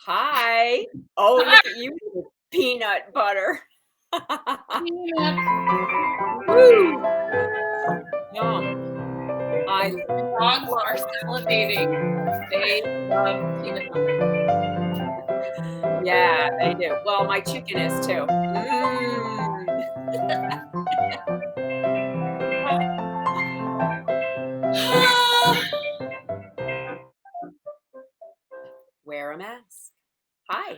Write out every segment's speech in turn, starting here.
Hi. Oh, look at you, with peanut butter. Woo. Yum. Dogs are salivating. They love peanut butter. Yeah, they do. Well, my chicken is too. Wear a mask. Hi.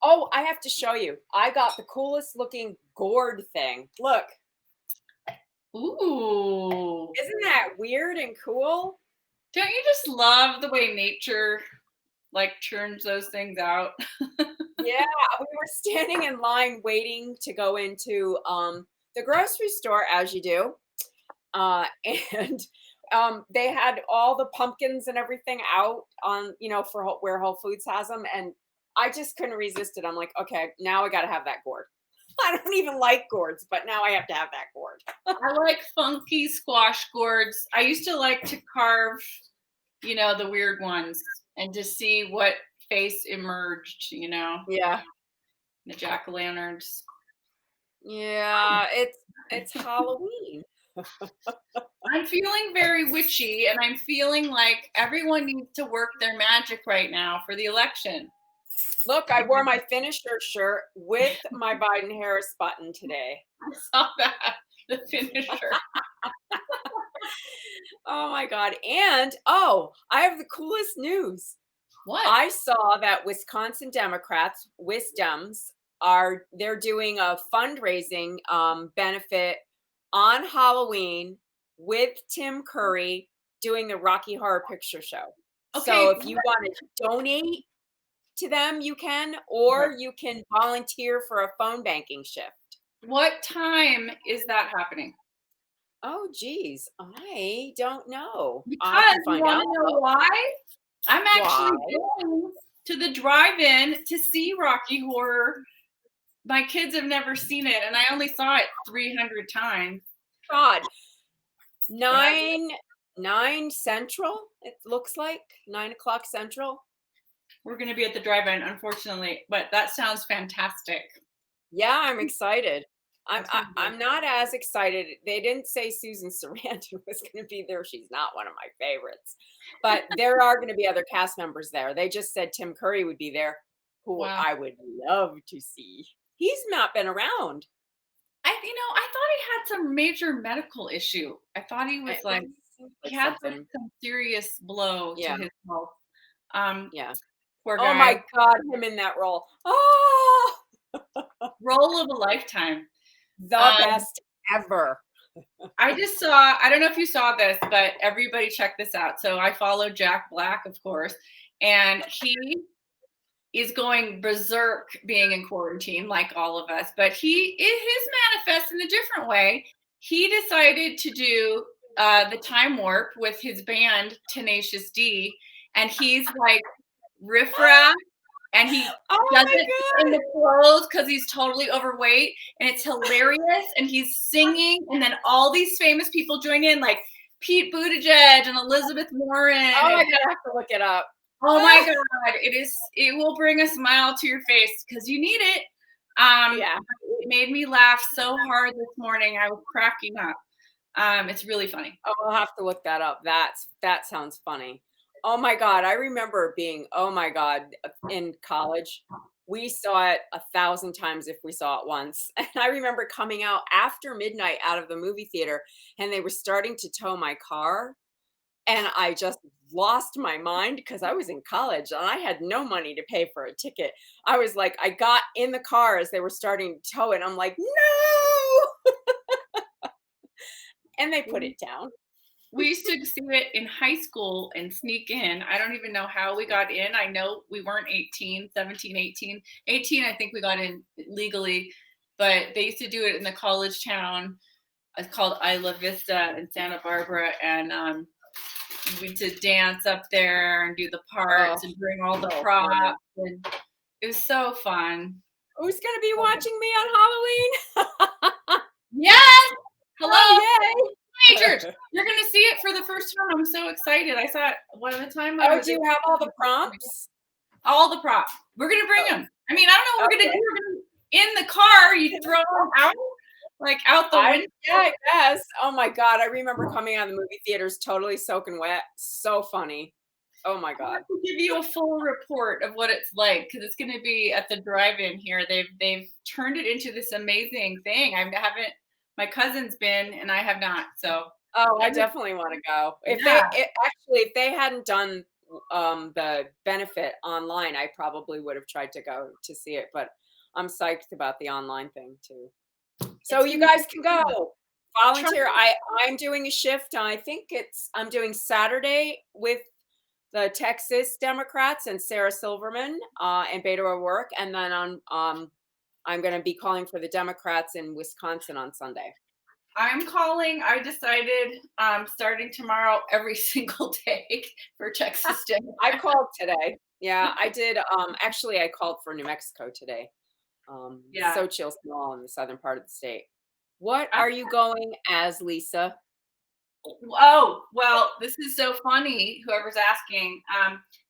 Oh, I have to show you. I got the coolest looking gourd thing. Look. Ooh. Isn't that weird and cool? Don't you just love the way nature churns those things out? Yeah, we were standing in line waiting to go into the grocery store, as you do. And they had all the pumpkins and everything out on, for where Whole Foods has them. And I just couldn't resist it. I'm like, okay, now I got to have that gourd. I don't even like gourds, but now I have to have that gourd. I like funky squash gourds. I used to like to carve, the weird ones and to see what face emerged, Yeah. The jack-o'-lanterns. Yeah, it's Halloween. I'm feeling very witchy, and I'm feeling like everyone needs to work their magic right now for the election. Look, I wore my finisher shirt with my Biden-Harris button today. I saw that, the finisher. Oh my God. And I have the coolest news. What? I saw that Wisconsin Democrats, WisDems, they're doing a fundraising benefit on Halloween with Tim Curry doing the Rocky Horror Picture Show. Okay, so if you want to donate to them, you can, or you can volunteer for a phone banking shift. What time is that happening? Oh, geez. I don't know. Because you want to know why? I'm actually going to the drive-in to see Rocky Horror. My kids have never seen it, and I only saw it 300 times. God. 9 Central, it looks like. 9 o'clock Central. We're going to be at the drive-in, unfortunately, but that sounds fantastic. Yeah, I'm excited. I'm not as excited. They didn't say Susan Sarandon was going to be there. She's not one of my favorites. But there are going to be other cast members there. They just said Tim Curry would be there, who I would love to see. He's not been around. I thought he had some major medical issue. I thought he was he had some serious blow to his health. Yeah. Poor guy. Oh my God, him in that role. Oh, role of a lifetime. The best ever. I don't know if you saw this, but everybody check this out. So I follow Jack Black, of course, and he is going berserk being in quarantine like all of us, but his manifests in a different way. He decided to do the time warp with his band Tenacious D, and he's like riffraff, and he does it in the clothes because he's totally overweight, and it's hilarious, and he's singing, and then all these famous people join in, like Pete Buttigieg and Elizabeth Warren. Oh, I gotta have to look it up. Oh my God, it will bring a smile to your face because you need it. It made me laugh so hard this morning. I was cracking up. It's really funny. Oh, I'll have to look that up. That sounds funny. Oh my God. I remember being, in college. We saw it 1,000 times if we saw it once. And I remember coming out after midnight out of the movie theater, and they were starting to tow my car. And I just lost my mind because I was in college and I had no money to pay for a ticket. I was like, I got in the car as they were starting to tow it. I'm like, no. And they put it down. We used to see it in high school and sneak in. I don't even know how we got in. I know we weren't 17, 18. 18, I think we got in legally, but they used to do it in the college town. It's called Isla Vista in Santa Barbara. And we used to dance up there and do the parts and bring all the props. And it was so fun. Who's going to be watching me on Halloween? Yes! Hello! Oh, yay! Majors, you're going to see it for the first time. I'm so excited. I saw it one at a time. Do you have all the prompts? All the props. We're gonna bring them. I mean, I don't know what we're gonna do. We're gonna, in the car, you throw them out, like out the window. Yeah, I guess. Oh my God, I remember coming out of the movie theaters totally soaking wet. So funny. Oh my God. I'll give you a full report of what it's like because it's going to be at the drive-in here. They've turned it into this amazing thing. My cousin's been and I have not. So I definitely want to go. If they hadn't done the benefit online, I probably would have tried to go to see it. But I'm psyched about the online thing too. So you guys can go volunteer. I'm doing a shift. I'm doing Saturday with the Texas Democrats and Sarah Silverman and Beto O'Rourke, and then I'm going to be calling for the Democrats in Wisconsin on Sunday. I'm calling. I decided starting tomorrow every single day for Texas Democrats. I called today. Yeah, I did. Actually, I called for New Mexico today. Xochitl Small in the southern part of the state. What are you going as, Lisa? Oh, well, this is so funny, whoever's asking.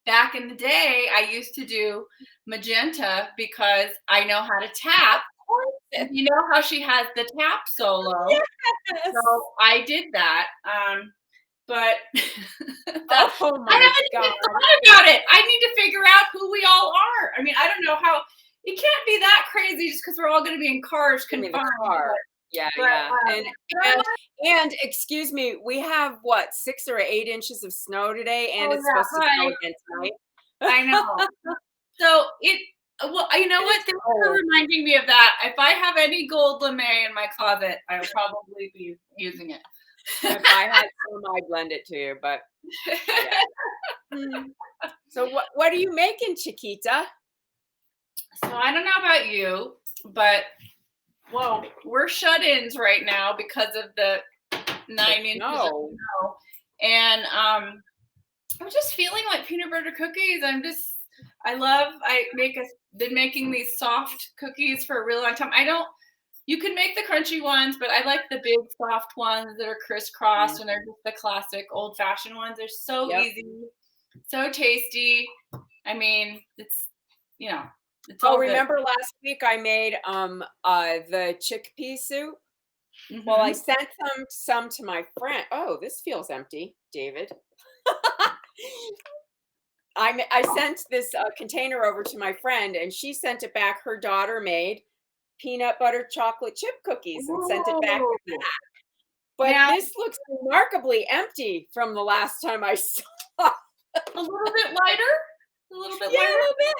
Back in the day, I used to do magenta because I know how to tap. And you know how she has the tap solo? Yes. So I did that. But oh my I haven't God. even thought about it. I need to figure out who we all are. I mean, I don't know how. It can't be that crazy just because we're all going to be in cars confined. Yeah. And excuse me, we have what 6 or 8 inches of snow today, and it's supposed to snow again tonight. I know. So well, you know what? Thanks for reminding me of that. If I have any gold lame in my closet, I'll probably be using it. If I had some, I'd lend it to you. But yeah. So what are you making, Chiquita? So I don't know about you, but we're shut-ins right now because of the 9 inches of snow. And I'm just feeling like peanut butter cookies. Been making these soft cookies for a real long time. You can make the crunchy ones, but I like the big soft ones that are crisscrossed and they're just the classic old-fashioned ones. They're so easy, so tasty. I mean, it's remember last week I made the chickpea soup? Mm-hmm. Well, I sent some to my friend. Oh, this feels empty, David. I sent this container over to my friend, and she sent it back. Her daughter made peanut butter chocolate chip cookies and sent it back with that. But this looks remarkably empty from the last time I saw it. A little bit lighter? A little bit lighter? A little bit.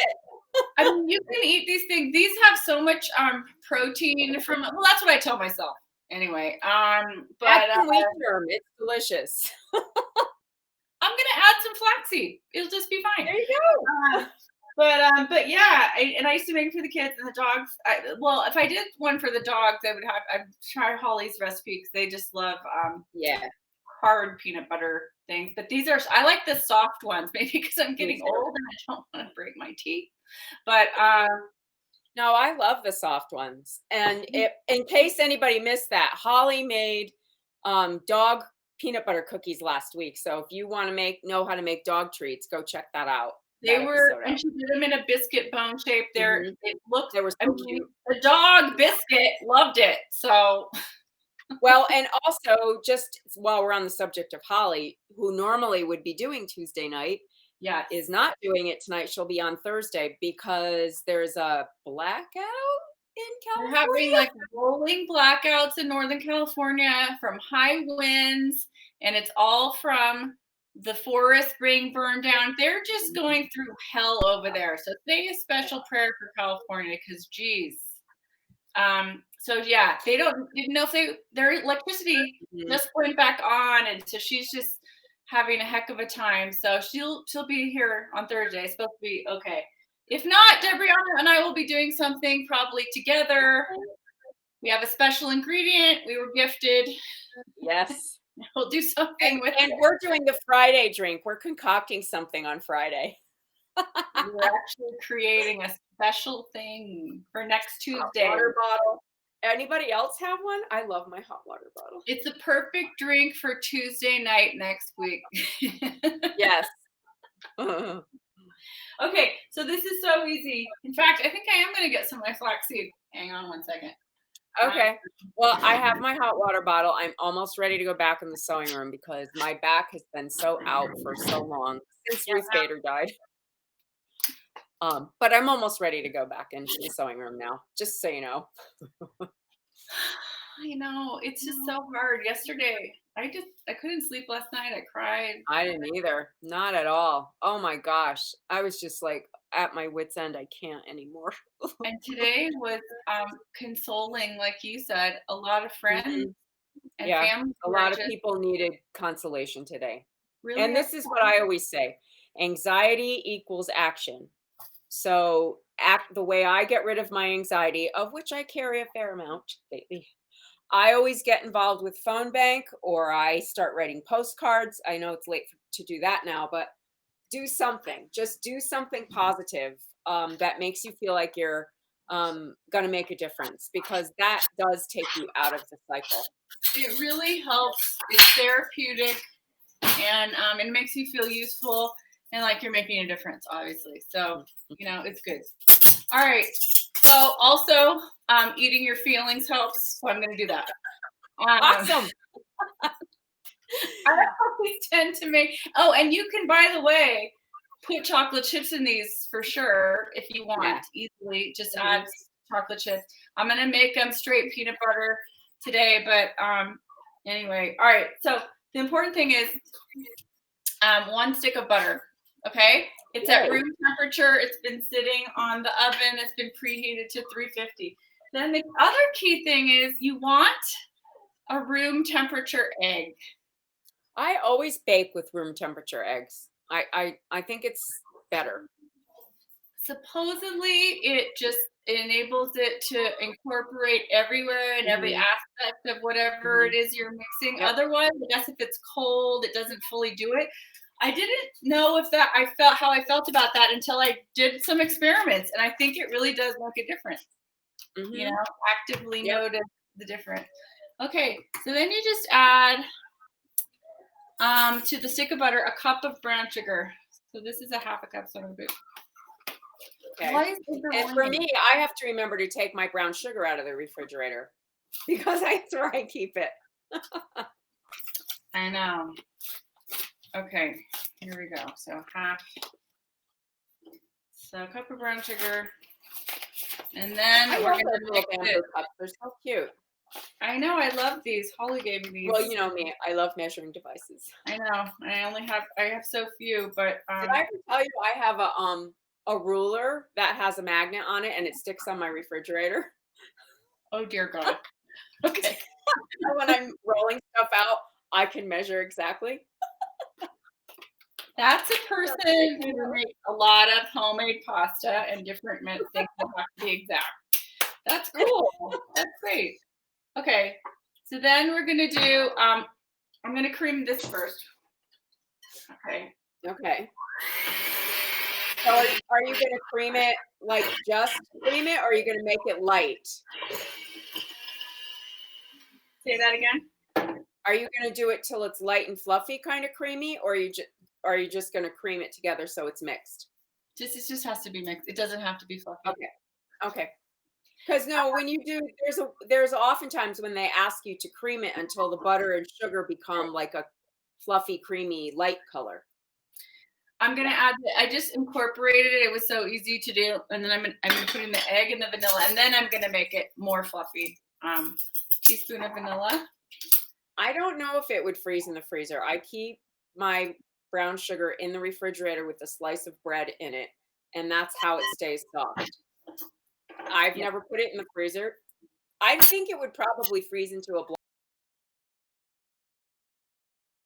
I mean, you can eat these things. These have so much protein that's what I tell myself. Anyway, but it's delicious. I'm gonna add some flaxseed. It'll just be fine. There you go. But yeah, I used to make it for the kids and the dogs. If I did one for the dogs, I'd try Holly's recipe because they just love hard peanut butter things. But I like the soft ones, maybe because I'm getting old and I don't want to break my teeth. But no, I love the soft ones. And in case anybody missed that, Holly made dog peanut butter cookies last week. So if you want to know how to make dog treats, go check that out. And she did them in a biscuit bone shape. They were so cute. The dog biscuit loved it. So well, and also just while we're on the subject of Holly, who normally would be doing Tuesday night, is not doing it tonight. She'll be on Thursday because there's a blackout in California. We're having like rolling blackouts in Northern California from high winds, and it's all from the forest being burned down. They're just going through hell over there. So say a special prayer for California because geez. They didn't know if their electricity just went back on, and so she's just having a heck of a time. So she'll be here on Thursday. It's supposed to be okay. If not, Debriana and I will be doing something probably together. We have a special ingredient we were gifted. Yes. We'll do something and we're doing the Friday drink. We're concocting something on Friday. We're actually creating a special thing for next Tuesday. Hot water bottle. Anybody else have one? I love my hot water bottle. It's a perfect drink for Tuesday night next week. Yes. Okay, so this is so easy. In fact, I think I am going to get some of my flaxseed. Hang on one second. Okay. Well, I have my hot water bottle. I'm almost ready to go back in the sewing room because my back has been so out for so long since Ruth Bader died. But I'm almost ready to go back into the sewing room now, just so you know. I know, it's just so hard. Yesterday, I couldn't sleep last night. I cried. I didn't either. Not at all. Oh my gosh. I was just like at my wit's end. I can't anymore. And today was consoling, like you said, a lot of friends and family. A lot of people needed consolation today. Really, and this is what I always say. Anxiety equals action. So the way I get rid of my anxiety, of which I carry a fair amount lately, I always get involved with phone bank or I start writing postcards. I know it's late to do that now, but do something. Just do something positive that makes you feel like you're going to make a difference, because that does take you out of the cycle. It really helps. It's therapeutic, and it makes you feel useful and like you're making a difference, obviously. So, it's good. All right. So also, eating your feelings helps. So I'm going to do that. Awesome. I always tend to make, and you can, by the way, put chocolate chips in these for sure if you want. Easily. Just add chocolate chips. I'm going to make them straight peanut butter today, but anyway. All right. So the important thing is 1 stick of butter. Okay. It's at room temperature. It's been sitting on the oven. It's been preheated to 350. Then the other key thing is you want a room temperature egg. I always bake with room temperature eggs. I think it's better. Supposedly, it enables it to incorporate everywhere and every aspect of whatever it is you're mixing. Otherwise, I guess if it's cold, it doesn't fully do it. I didn't know how I felt about that until I did some experiments, and I think it really does make a difference. Actively notice the difference. Okay, so then you just add to the stick of butter a cup of brown sugar. So this is a half a cup, so I'm going to put. Okay. And for me, I have to remember to take my brown sugar out of the refrigerator because that's where I keep it. I know. Okay, here we go. So a cup of brown sugar. And then we're going to mix it. Cups. They're so cute. I know. I love these. Holly gave me these. Well, you know me. I love measuring devices. I know. I have so few, but did I ever tell you I have a ruler that has a magnet on it and it sticks on my refrigerator? Oh dear God. Okay. When I'm rolling stuff out, I can measure exactly. That's a person who makes a lot of homemade pasta and different things that have to be exact. That's cool. That's great. Okay. So then we're going to do, I'm going to cream this first. Okay. Okay. So are you going to cream it, like just cream it, or are you going to make it light? Say that again. Are you going to do it till it's light and fluffy, kind of creamy, or are you just going to cream it together so it's mixed? It just has to be mixed. It doesn't have to be fluffy. Okay. Because no, when you do, there's oftentimes when they ask you to cream it until the butter and sugar become like a fluffy, creamy, light color. I'm gonna add. I just incorporated it. It was so easy to do, and then I'm gonna put in the egg and the vanilla, and then I'm gonna make it more fluffy. Teaspoon of vanilla. I don't know if it would freeze in the freezer. I keep my brown sugar in the refrigerator with a slice of bread in it, and that's how it stays soft. I've never put it in the freezer. I think it would probably freeze into a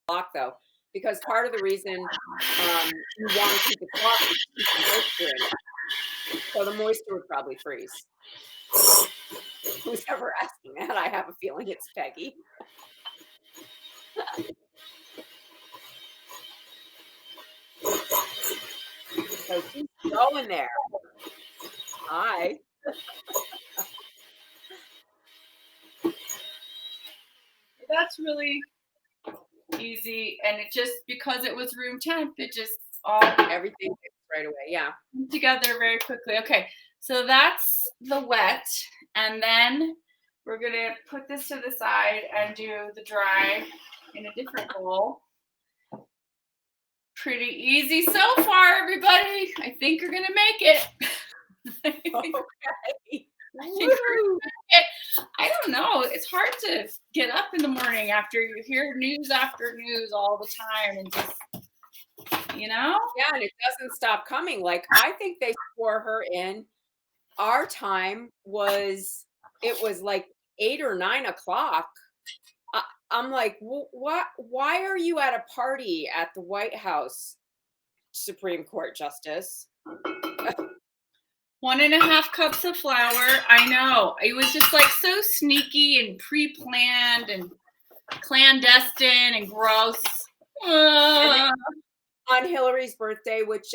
block though, because part of the reason you want to keep it soft is to keep the moisture in it. So the moisture would probably freeze. Who's ever asking that? I have a feeling it's Peggy. So she's going there. Hi. That's really easy, and it just, because it was room temp, it just everything right away. Yeah. Together very quickly. Okay, so that's the wet, and then we're gonna put this to the side and do the dry in a different bowl. Pretty easy so far, everybody. I think you're gonna make it. Okay. I don't know. It's hard to get up in the morning after you hear news after news all the time and just, Yeah, and it doesn't stop coming. Like, I think they swore her in. Our time was, it was like 8 or 9 o'clock. I'm like, what? Why are you at a party at the White House, Supreme Court Justice? 1.5 cups of flour. I know. It was just like so sneaky and pre-planned and clandestine and gross. And on Hillary's birthday, which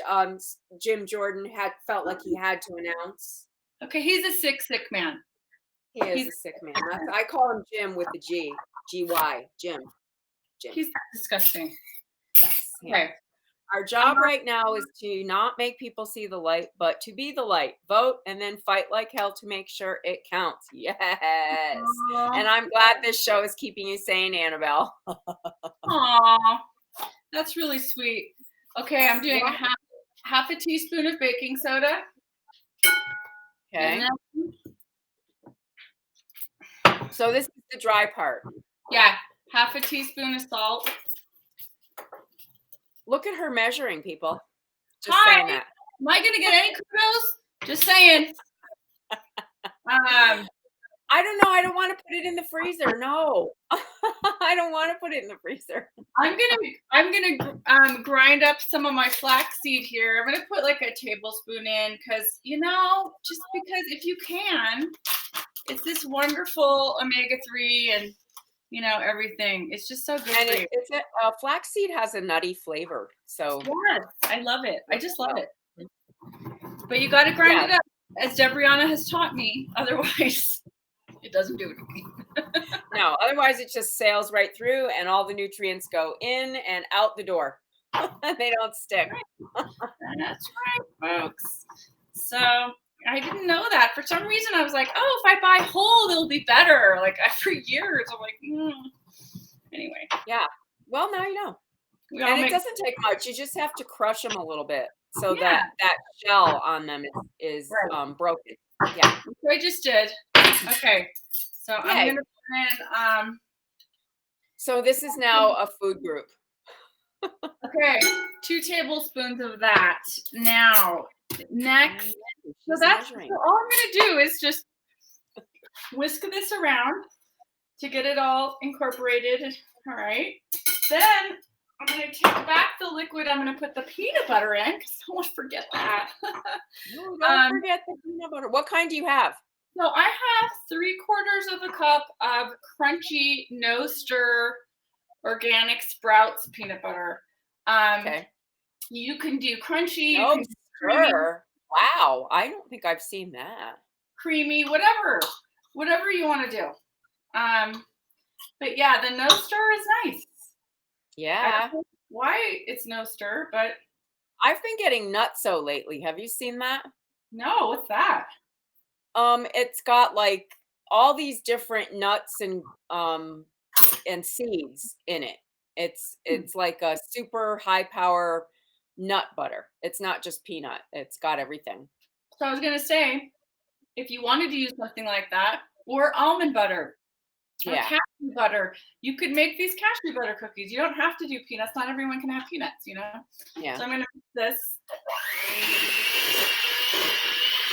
Jim Jordan had felt like he had to announce. Okay, he's a sick man. He is a sick man. I call him Jim with the G. G-Y. Jim. He's disgusting. Yes. Okay. Our job right now is to not make people see the light, but to be the light. Vote and then fight like hell to make sure it counts. Yes. And I'm glad this show is keeping you sane, Annabelle. Aw, that's really sweet. Okay, I'm doing half a teaspoon of baking soda. Okay. So this is the dry part. Yeah, half a teaspoon of salt. Look at her measuring, people. Just saying that. Am I gonna get any kudos? Just saying. I don't know. I don't want to put it in the freezer. No, I don't want to put it in the freezer. I'm gonna grind up some of my flaxseed here. I'm gonna put like a tablespoon in because just because if you can, it's this wonderful omega-3 and everything. It's just so good. And flaxseed has a nutty flavor. So yes, I love it. I just love it. But you got to grind it up, as Debriana has taught me. Otherwise, it doesn't do anything. No, otherwise it just sails right through, and all the nutrients go in and out the door. They don't stick. That's right, folks. So I didn't know that. For some reason, I was like, oh, if I buy whole, it'll be better. Like for years, I'm like, Anyway. Yeah. Well, now you know. And it doesn't take much. You just have to crush them a little bit so that shell on them is broken. Yeah. So I just did. Okay. So I'm gonna put in. So this is now a food group. Okay, 2 tablespoons of that. Now, next. So all I'm gonna do is just whisk this around to get it all incorporated. All right. Then I'm gonna take back the liquid. I'm gonna put the peanut butter in because I don't want to forget that. No, don't forget the peanut butter. What kind do you have? So I have 3/4 cup of crunchy, no stir, organic Sprouts peanut butter. Okay. You can do crunchy. No stir. Wow, I don't think I've seen that. Creamy, whatever you want to do. But yeah, the no stir is nice. Yeah. I don't know why it's no stir, but I've been getting nutso lately. Have you seen that? No, what's that? It's got like all these different nuts and seeds in it. It's like a super high power nut butter. It's not just peanut. It's got everything. So I was gonna say, if you wanted to use something like that, or almond butter, or cashew butter, you could make these cashew butter cookies. You don't have to do peanuts. Not everyone can have peanuts, Yeah. So I'm gonna put this.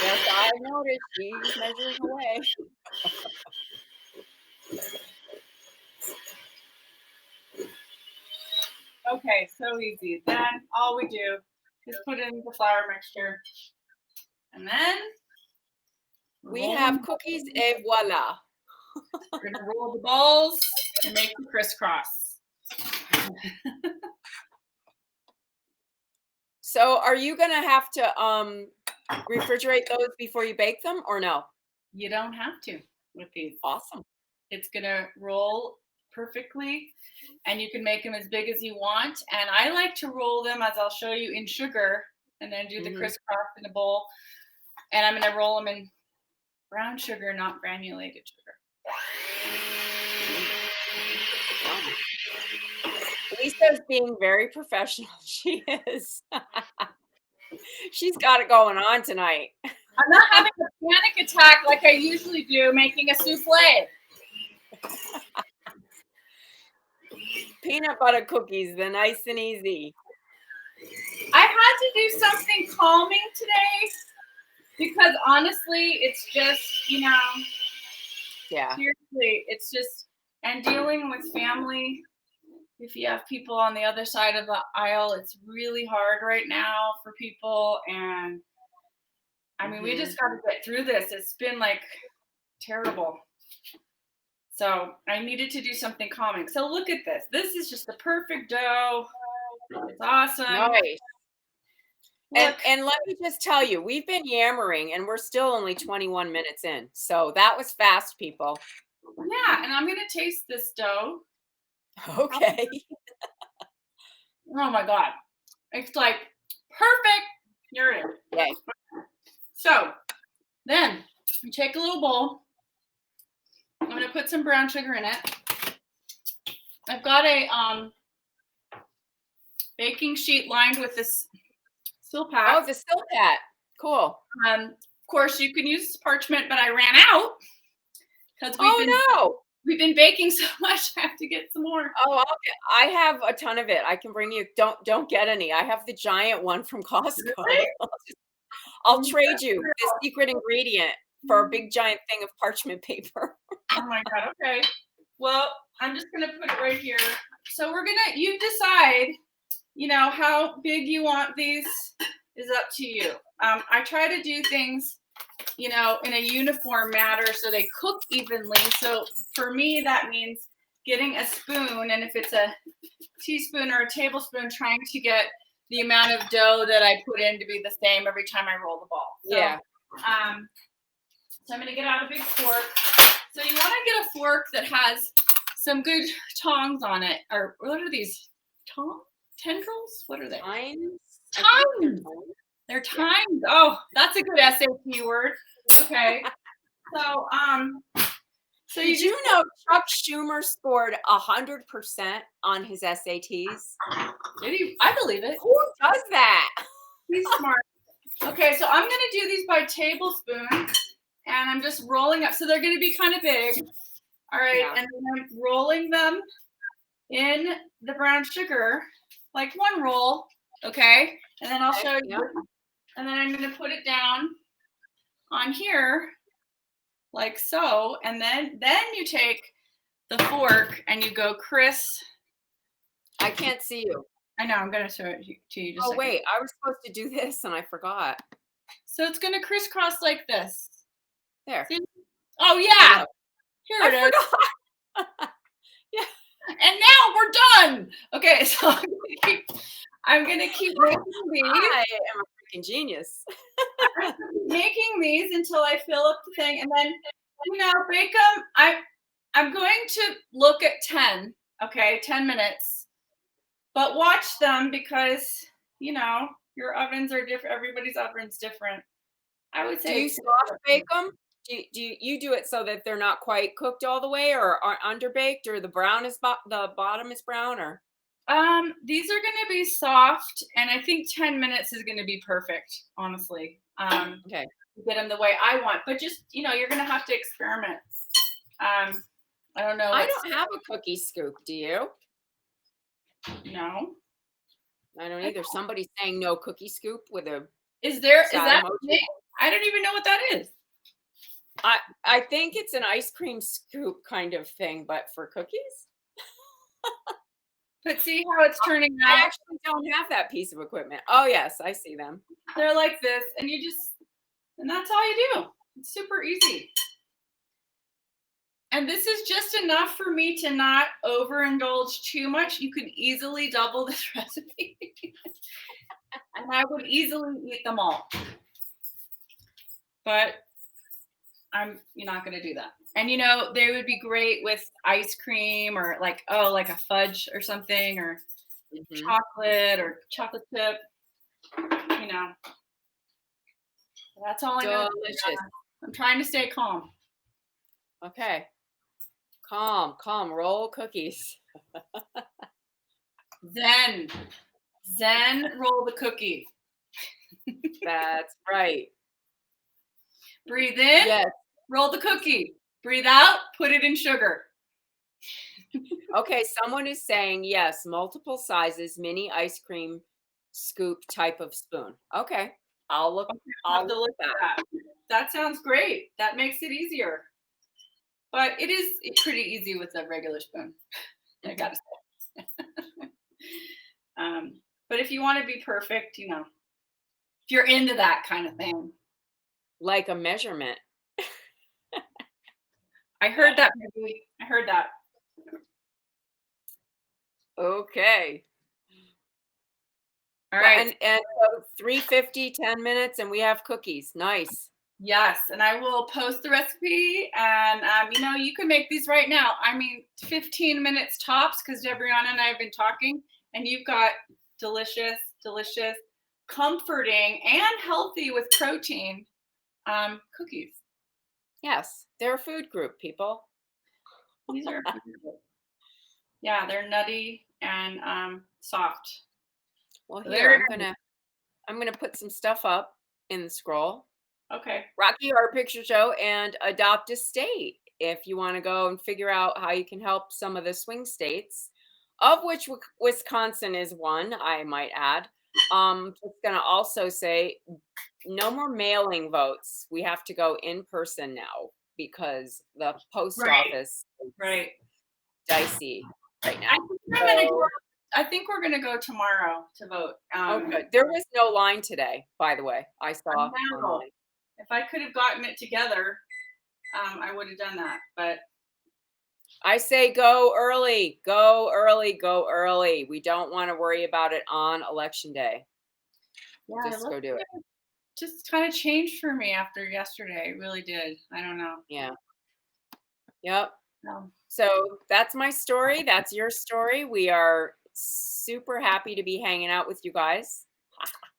Yes, I noticed she's measuring away. Okay, so easy. Then all we do is put in the flour mixture. And then we have cookies et voila. We're going to roll the balls and make them crisscross. So are you going to have to refrigerate those before you bake them or no? You don't have to with these. Awesome. It's going to roll perfectly, and you can make them as big as you want. And I like to roll them, as I'll show you, in sugar and then do the crisscross in a bowl. And I'm going to roll them in brown sugar, not granulated sugar. Lisa's being very professional. She is. She's got it going on tonight. I'm not having a panic attack like I usually do making a souffle. Peanut butter cookies, they're nice and easy. I had to do something calming today because honestly, it's just, you know, seriously, it's just, and dealing with family, if you have people on the other side of the aisle, it's really hard right now for people. And I mean, we just got to get through this. It's been like terrible. So I needed to do something calming. So look at this. This is just the perfect dough. It's awesome. Nice. And let me just tell you, we've been yammering and we're still only 21 minutes in. So that was fast, people. Yeah, and I'm going to taste this dough. Okay. Oh my God. It's like perfect. Here it is. Yay. So then you take a little bowl. I'm going to put some brown sugar in it. I've got a baking sheet lined with this Silpat. Oh, the Silpat. Cool. Of course, you can use parchment, but I ran out because we've been baking so much. I have to get some more. Oh, I have a ton of it. I can bring you. Don't get any. I have the giant one from Costco. Really? I'll trade you the secret ingredient for a big giant thing of parchment paper. Oh my God. Okay. Well, I'm just gonna put it right here. So you decide, you know, how big you want these is up to you. I try to do things, you know, in a uniform manner so they cook evenly. So for me, that means getting a spoon, and if it's a teaspoon or a tablespoon, trying to get the amount of dough that I put in to be the same every time I roll the ball. So, yeah. So I'm going to get out a big fork. So you want to get a fork that has some good tongs on it. Or what are these? Tendrils? What are they? Tines? Tines. They're tines. Oh, that's a good SAT word. Okay. So, Did you know Chuck Schumer scored 100% on his SATs? Did he? I believe it. Who does that? He's smart. Okay, so I'm going to do these by tablespoon, and I'm just rolling up. So they're going to be kind of big. All right, yeah. And then I'm rolling them in the brown sugar, like one roll, okay? And then I'll show you. And then I'm going to put it down on here, like so. And then you take the fork and you go, Chris. I can't see you. I know, I'm going to show it to you just a second. Wait, I was supposed to do this and I forgot. So it's going to crisscross like this. There. See? Oh, yeah. Here it is. Yeah. And now we're done. Okay, so I'm going to keep making these. I am a freaking genius. Making these until I fill up the thing. And then, you know, bake them. I'm going to look at 10, okay, 10 minutes. But watch them because, you know, your ovens are different. Everybody's oven's different. I would say. Do you soft bake them? Do you do it so that they're not quite cooked all the way, or are underbaked, or the bottom is brown, or? These are going to be soft, and I think 10 minutes is going to be perfect, honestly. Okay. Get them the way I want, but just, you know, you're going to have to experiment. I don't know. I don't have a cookie scoop. Do you? No. I don't either. Somebody's saying no cookie scoop with a. Is that emoji? I don't even know what that is. I think it's an ice cream scoop kind of thing, but for cookies. But see how it's turning out? I actually don't have that piece of equipment. Oh yes, I see them. They're like this, and that's all you do. It's super easy. And this is just enough for me to not overindulge too much. You can easily double this recipe. And I would easily eat them all. But you're not going to do that. And, you know, they would be great with ice cream or like a fudge or something, or chocolate or chocolate chip. You you know, that's all I know. Delicious. I'm trying to stay calm. Okay. Calm, roll cookies. Zen, roll the cookie. That's right. Breathe in, yes. Roll the cookie. Breathe out, put it in sugar. Okay, someone is saying yes, multiple sizes, mini ice cream scoop type of spoon. Okay, I'll look. I'll look at that. That sounds great. That makes it easier. But it's pretty easy with a regular spoon. I gotta say. But if you want to be perfect, you know, if you're into that kind of thing, like a measurement. I heard that. Maybe. I heard that. Okay. All right. And so 350, 10 minutes, and we have cookies. Nice. Yes, and I will post the recipe, and you know, you can make these right now. I mean, 15 minutes tops, because Debriana and I have been talking, and you've got delicious, comforting, and healthy with protein cookies. Yes, they're a food group, people. These are yeah, they're nutty and soft. Well, here I'm gonna put some stuff up in the scroll. Okay. Rocky Horror Picture Show and Adopt a State. If you want to go and figure out how you can help some of the swing states, of which Wisconsin is one, I might add. Just gonna also say no more mailing votes. We have to go in person now because the post office is dicey right now. I think we're gonna go tomorrow to vote. Okay. There was no line today, by the way. I saw. If I could have gotten it together, I would have done that. But I say go early, go early, go early. We don't want to worry about it on election day. Yeah, just go do it. Just kind of changed for me after yesterday. It really did. I don't know. Yeah. Yep. So that's my story. That's your story. We are super happy to be hanging out with you guys.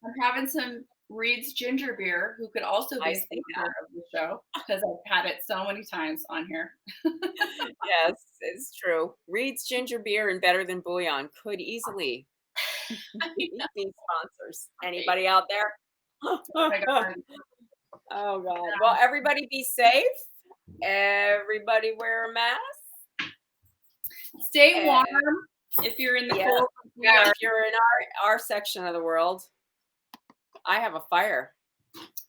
I'm having some Reed's ginger beer, who could also be a speaker of the show, because I've had it so many times on here. Yes, it's true. Reed's ginger beer and Better Than Bouillon could easily be sponsors. Anybody out there? Oh my God. Oh God. Well, everybody be safe. Everybody wear a mask. Stay warm if you're in the cold. Yeah, if you're in our section of the world. I have a fire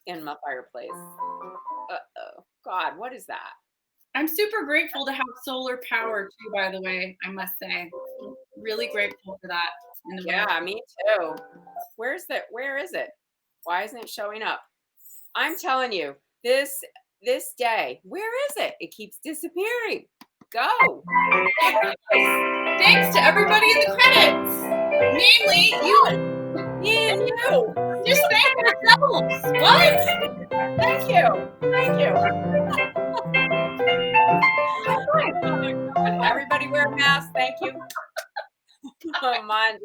in my fireplace. Uh-oh. God, what is that? I'm super grateful to have solar power too, by the way, I must say. Really grateful for that. Yeah, me too. Where is it? Why isn't it showing up? I'm telling you, this day, where is it? It keeps disappearing. Go. Thanks to everybody in the credits. Namely, you. Me and you. Just thank yourselves. What? Thank you. Everybody wear a mask. Thank you. Come on.